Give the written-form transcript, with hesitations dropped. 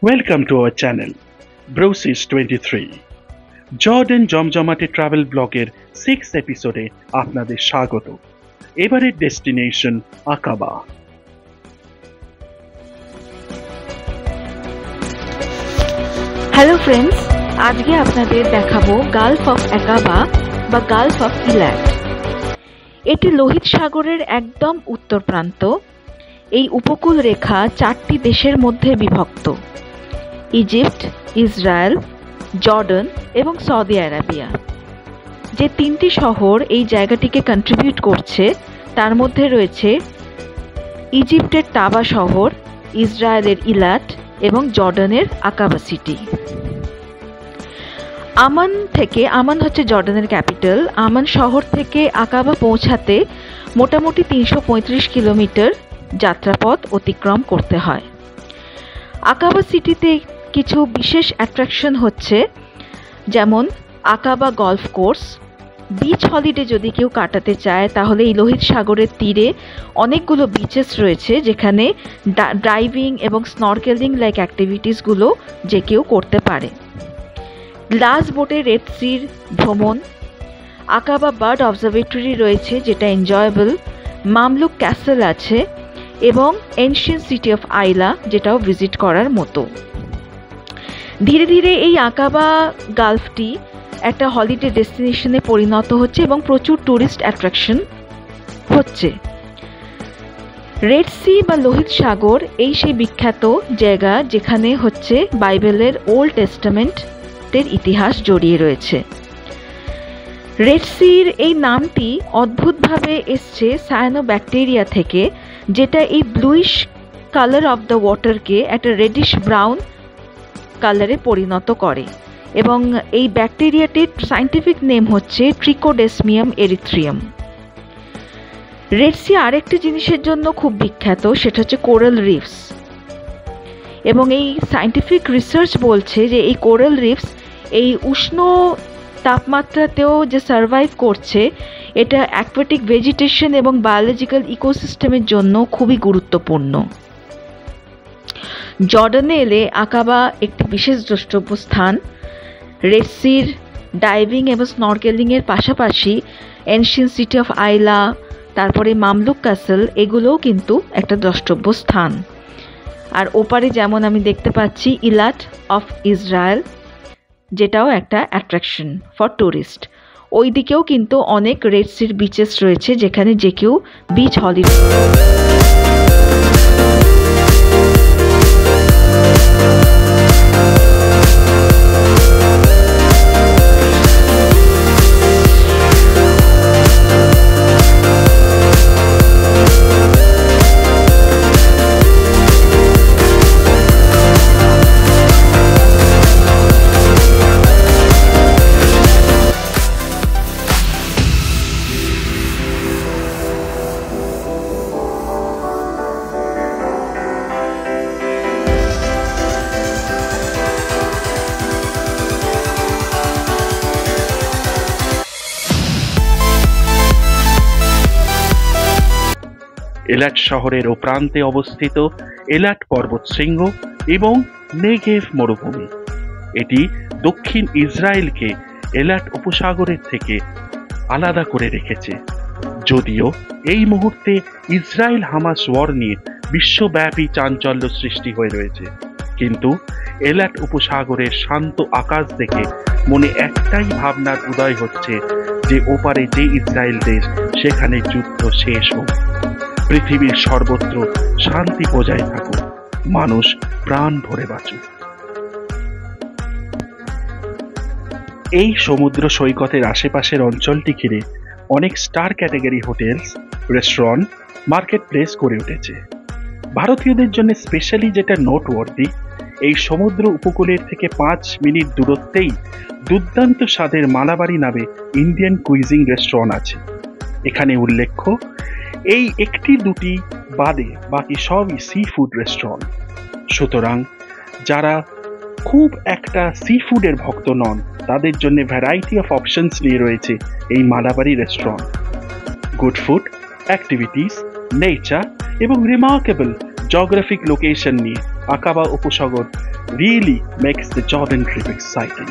Welcome to our channel, Brosis 23. Jordan জমজমাটে travel ব্লগের 6th এপিসোডে আপনাদের স্বাগত। এবারের ডেস্টিনেশন আকাবা। হ্যালো ফ্রেন্ডস, আজকে আপনাদের দেখাবো গালফ অফ আকাবা বা গালফ অফ ইলাট। এটি লোহিত সাগরের একদম উত্তর প্রান্ত। এই উপকূল রেখা 4টি দেশের মধ্যে বিভক্ত: ইজিপ্ট, ইসরায়েল, জর্ডান এবং সৌদি আরাবিয়া। যে 3টি শহর এই জায়গাটিকে কন্ট্রিবিউট করছে তার মধ্যে রয়েছে ইজিপ্টের তাবা শহর, ইসরায়েলের ইলাট এবং জর্ডানের আকাবা সিটি। আমান হচ্ছে জর্ডানের ক্যাপিটাল। আমান শহর থেকে আকাবা পৌঁছাতে মোটামুটি 335 কিলোমিটার যাত্রাপথ অতিক্রম করতে হয়। আকাবা সিটিতে কিছু বিশেষ অ্যাট্রাকশন হচ্ছে, যেমন আকাবা গলফ কোর্স। বিচ হলিডে যদি কেউ কাটাতে চায় তাহলে এই লোহিত সাগরের তীরে অনেকগুলো বিচেস রয়েছে যেখানে ড্রাইভিং এবং স্নরকেলিং লাইক অ্যাক্টিভিটিসগুলো যে কেউ করতে পারে। গ্লাস বোটে রেড সির ভ্রমণ। আকাবা বার্ড অবজারভেটরি রয়েছে যেটা এনজয়েবল। মামলুক ক্যাসেল আছে এবং এনশিয়েন্ট সিটি অফ আইলা যেটাও ভিজিট করার মতো। ধীরে ধীরে এই আকাবা গালফটি একটা হলিডে ডেস্টিনেশনে পরিণত হচ্ছে এবং প্রচুর ট্যুরিস্ট অ্যাট্রাকশন হচ্ছে। রেড সি বা লোহিত সাগর এই সেই বিখ্যাত জায়গা যেখানে হচ্ছে বাইবেলের ওল্ড টেস্টামেন্টের ইতিহাস জড়িয়ে রয়েছে। রেড সির এই নামটি অদ্ভুতভাবে এসছে সায়ানোব্যাকটেরিয়া থেকে, যেটা এই ব্লুইশ কালার অফ দ্য ওয়াটারকে একটা রেডিশ ব্রাউন কালারে পরিণত করে এবং এই ব্যাকটেরিয়াটির সায়েন্টিফিক নেম হচ্ছে ট্রিকোডেসমিয়াম এরিথ্রিয়াম। রেড সি আরেকটি জিনিসের জন্য খুব বিখ্যাত, সেটা হচ্ছে কোরাল রিফস। এবং এই সায়েন্টিফিক রিসার্চ বলছে যে এই কোরাল রিফস এই উষ্ণ তাপমাত্রাতেও যে সার্ভাইভ করছে, এটা অ্যাকুয়াটিক ভেজিটেশন এবং বায়োলজিক্যাল ইকোসিস্টেমের জন্য খুবই গুরুত্বপূর্ণ। জর্ডানে এলে আকাবা একটি বিশেষ দ্রষ্টব্য স্থান। রেড সির ডাইভিং এবং স্নরকেলিংয়ের পাশাপাশি এনশিয়েন্ট সিটি অফ আইলা, তারপরে মামলুক ক্যাসেল, এগুলোও কিন্তু একটা দ্রষ্টব্য স্থান। আর ওপারে যেমন আমি দেখতে পাচ্ছি ইলাট অফ ইসরায়েল, যেটাও একটা অ্যাট্রাকশন ফর ট্যুরিস্ট। ওই দিকেও কিন্তু অনেক রেড সির বিচেস রয়েছে যেখানে যে কেউ বিচ হলিডে এলাট শহরের ও প্রান্তে অবস্থিত এলাট পর্বত শৃঙ্গ এবং নেগেভ মরুভূমি। এটি দক্ষিণ ইসরায়েলকে এলাট উপসাগরের থেকে আলাদা করে রেখেছে। যদিও এই মুহূর্তে ইসরায়েল হামাস ওয়ার নিয়ে বিশ্বব্যাপী চাঞ্চল্য সৃষ্টি হয়ে রয়েছে, কিন্তু এলাট উপসাগরের শান্ত আকাশ দেখে মনে একটাই ভাবনার উদয় হচ্ছে যে ওপারে যে ইসরায়েল দেশ, সেখানে যুদ্ধ শেষ হোক, পৃথিবীর সর্বত্র শান্তি বজায় থাকুক, মানুষ প্রাণ ভরে বাঁচুক। এই সমুদ্র সৈকতের আশেপাশের অঞ্চলটি ঘিরে অনেক star category hotels, restaurant, market place গড়ে উঠেছে। ভারতীয়দের জন্য স্পেশালি যেটা নোটওয়ার্দি, এই সমুদ্র উপকূলের থেকে 5 মিনিট দূরত্বেই দুর্দান্ত স্বাদের মালাবাড়ি নামে ইন্ডিয়ান কুইজিং রেস্টুরেন্ট আছে। এখানে উল্লেখ্য এই একটি দুটি বাদে বাকি সবই সি ফুড রেস্টুরেন্ট। সুতরাং যারা খুব একটা সি ফুডের ভক্ত নন তাদের জন্য ভ্যারাইটি অফ অপশনস নিয়ে রয়েছে এই Malabari restaurant. Good food, activities, nature এবং রিমার্কেবল জিওগ্রাফিক লোকেশন নিয়ে Aqaba উপসাগর really makes the Jordan trip exciting.